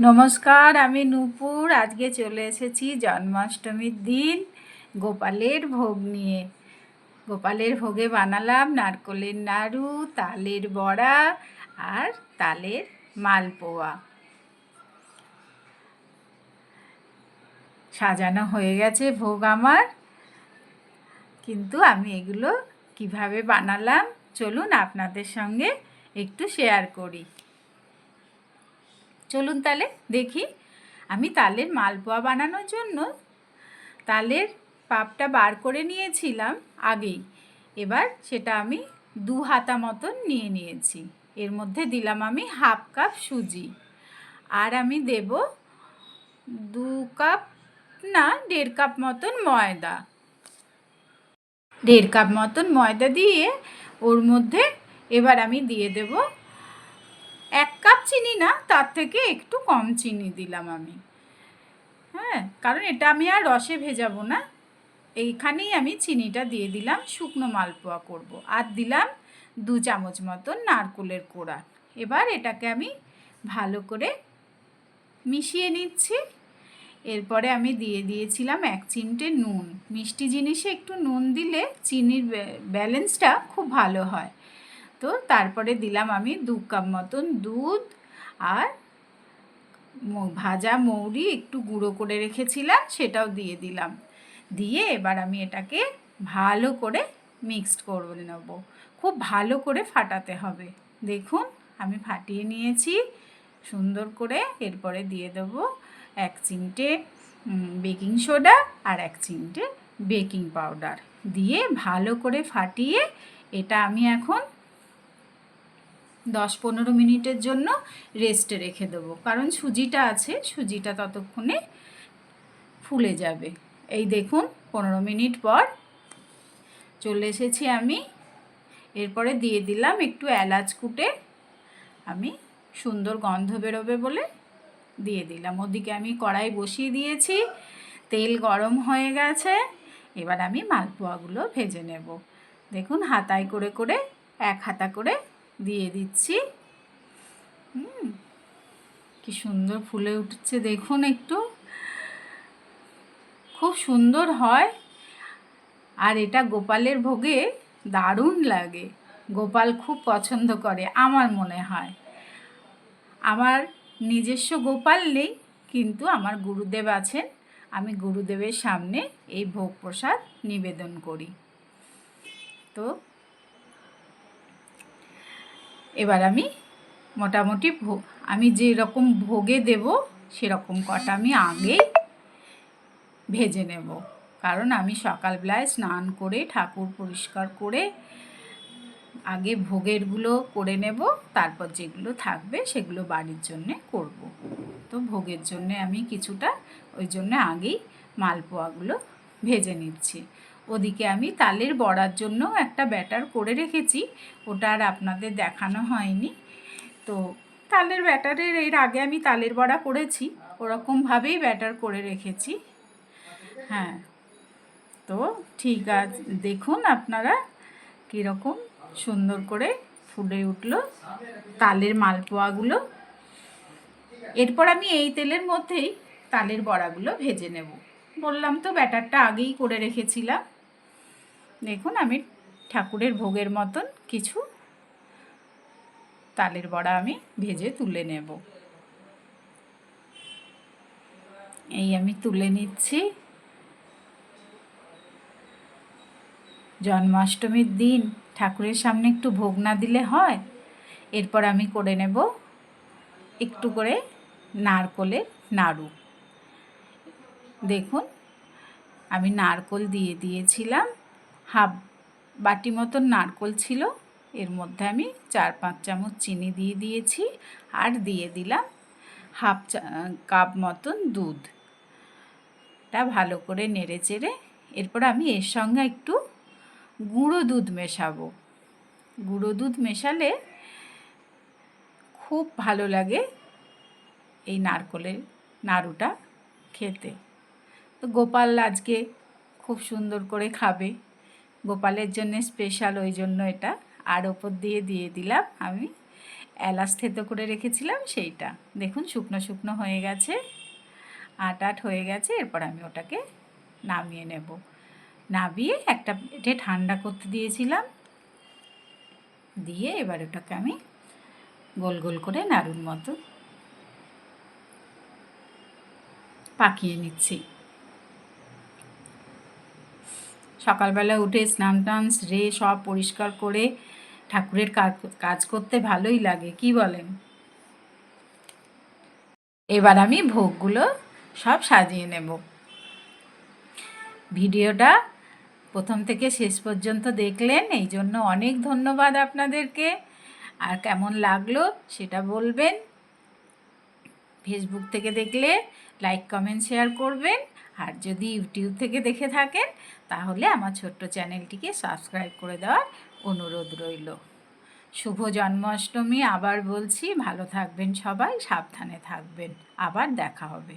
নমস্কার, আমি নূপুর। আজকে চলে এসেছি জন্মাষ্টমীর দিন গোপালের ভোগ নিয়ে। গোপালের ভোগে বানালাম নারকোলের নাড়ু, তালের বড়া আর তালের মালপোয়া। সাজানো হয়ে গেছে ভোগ আমার, কিন্তু আমি এগুলো কিভাবে বানালাম চলুন আপনাদের সঙ্গে একটু শেয়ার করি। চলুন তাহলে দেখি। আমি তালের মালপোয়া বানানোর জন্য তালের পাপটা বার করে নিয়েছিলাম আগেই। এবার সেটা আমি 2 হাতা মতন নিয়ে নিয়েছি। এর মধ্যে দিলাম আমি 1/2 কাপ সুজি, আর আমি দেব 2 কাপ না 1.5 কাপ মতন ময়দা। 1.5 কাপ মতন ময়দা দিয়ে ওর মধ্যে এবার আমি দিয়ে দেব 1 কাপ চিনি, না তার থেকে একটু কম চিনি দিলাম আমি। হ্যাঁ, কারণ এটা আমি আর রসে ভেজাবো না, এইখানেই আমি চিনিটা দিয়ে দিলাম। শুকনো মালপোয়া করব। আর দিলাম 2 চামচ মতন নারকোলের কোড়া। এবার এটাকে আমি ভালো করে মিশিয়ে নিচ্ছি। এরপরে আমি দিয়ে দিয়েছিলাম 1 চিমটে নুন। মিষ্টি জিনিসে একটু নুন দিলে চিনির ব্যালেন্সটা খুব ভালো হয়। তো তারপরে দিলাম আমি 2 কাপ মতন দুধ, আর ভাজা মৌরি একটু গুঁড়ো করে রেখেছিলাম সেটাও দিয়ে দিলাম। দিয়ে এবার আমি এটাকে ভালো করে মিক্সড করে নেব। খুব ভালো করে ফাটাতে হবে। দেখুন আমি ফাটিয়ে নিয়েছি সুন্দর করে। এরপরে দিয়ে দেব 1 চিমটে বেকিং সোডা আর 1 চিমটে বেকিং পাউডার দিয়ে ভালো করে ফাটিয়ে এটা আমি এখন 10-15 মিনিটের জন্য রেস্টে রেখে দেবো, কারণ সুজিটা আছে, সুজিটা ততক্ষণে ফুলে যাবে। এই দেখুন 15 মিনিট পর চলে এসেছি আমি। এরপরে দিয়ে দিলাম একটু এলাচ কুটে, আমি সুন্দর গন্ধ বেরোবে বলে দিয়ে দিলাম। ওদিকে আমি কড়াই বসিয়ে দিয়েছি, তেল গরম হয়ে গেছে। এবার আমি মালপোয়াগুলো ভেজে নেব। দেখুন হাতায় করে করে 1 হাতা করে দিয়ে দিচ্ছি। কি সুন্দর ফুলে উঠছে দেখুন, একটু খুব সুন্দর হয়। আর এটা গোপালের ভোগে দারুণ লাগে। গোপাল খুব পছন্দ করে আমার মনে হয়। আমার নিজস্ব গোপাল নেই, কিন্তু আমার গুরুদেব আছেন। আমি গুরুদেবের সামনে এই ভোগ প্রসাদ নিবেদন করি। তো এবার আমি মোটামুটি আমি যেরকম ভোগে দেব সেরকম কটা আমি আগেই ভেজে নেব, কারণ আমি সকালবেলায় স্নান করে ঠাকুর পরিষ্কার করে আগে ভোগেরগুলো করে নেব, তারপর যেগুলো থাকবে সেগুলো বাড়ির জন্যে করব। তো ভোগের জন্যে আমি কিছুটা ওই জন্য আগেই মালপোয়াগুলো ভেজে নিচ্ছি। ওদিকে আমি তালের বড়ার জন্য একটা ব্যাটার করে রেখেছি, ওটা আর আপনাদের দেখানো হয়নি। তো তালের ব্যাটারের এর আগে আমি তালের বড়া করেছি, ওরকমভাবেই ব্যাটার করে রেখেছি। হ্যাঁ, তো ঠিক আছে, দেখুন আপনারা কীরকম সুন্দর করে ফুলে উঠলো তালের মালপোয়াগুলো। এরপর আমি এই তেলের মধ্যেই তালের বড়াগুলো ভেজে নেব। বললাম তো ব্যাটারটা আগেই করে রেখেছিলাম। দেখুন আমি ঠাকুরের ভোগের মতন কিছু তালের বড়া আমি ভেজে তুলে নেব। এই আমি তুলে নিচ্ছি। জন্মাষ্টমীর দিন ঠাকুরের সামনে একটু ভোগ না দিলে হয়। এরপর আমি করে নেব একটু করে নারকোলের নাড়ু। দেখুন আমি নারকোল দিয়ে দিয়েছিলাম, 1/2 বাটি মতন নারকোল ছিল। এর মধ্যে আমি 4-5 চামচ চিনি দিয়ে দিয়েছি, আর দিয়ে দিলাম 1/2 কাপ মতন দুধ। এটা ভালো করে নেড়ে চেড়ে এরপর আমি এর সঙ্গে একটু গুঁড়ো দুধ মেশাবো। গুঁড়ো দুধ মেশালে খুব ভালো লাগে এই নারকোলের নাড়ুটা খেতে। তো গোপাল আজকে খুব সুন্দর করে খাবে, গোপালের জন্য স্পেশাল, ওই জন্য এটা। আর ওপর দিয়ে দিয়ে দিলাম আমি এলাচ থেতো করে রেখেছিলাম সেইটা। দেখুন শুকনো শুকনো হয়ে গেছে, আট হয়ে গেছে। এরপর আমি ওটাকে নামিয়ে নেব। নামিয়ে একটা প্লেটে ঠান্ডা করতে দিয়েছিলাম, দিয়ে এবার ওটাকে আমি গোল গোল করে নাড়ুর মতো পাকিয়ে নিচ্ছি। সকালবেলা উঠে স্নান টান সেরে সব পরিষ্কার করে ঠাকুরের কাজ করতে ভালোই লাগে, কি বলেন? এবার আমি ভোগগুলো সব সাজিয়ে নেব। ভিডিওটা প্রথম থেকে শেষ পর্যন্ত দেখলেন, এই জন্য অনেক ধন্যবাদ আপনাদেরকে। আর কেমন লাগলো সেটা বলবেন। ফেসবুক থেকে দেখলে লাইক কমেন্ট শেয়ার করবেন, আর যদি ইউটিউব থেকে দেখে থাকেন তাহলে আমার ছোট্ট চ্যানেলটিকে সাবস্ক্রাইব করে দেওয়ার অনুরোধ রইল। শুভ জন্মাষ্টমী আবার বলছি। ভালো থাকবেন সবাই, সাবধানে থাকবেন। আবার দেখা হবে।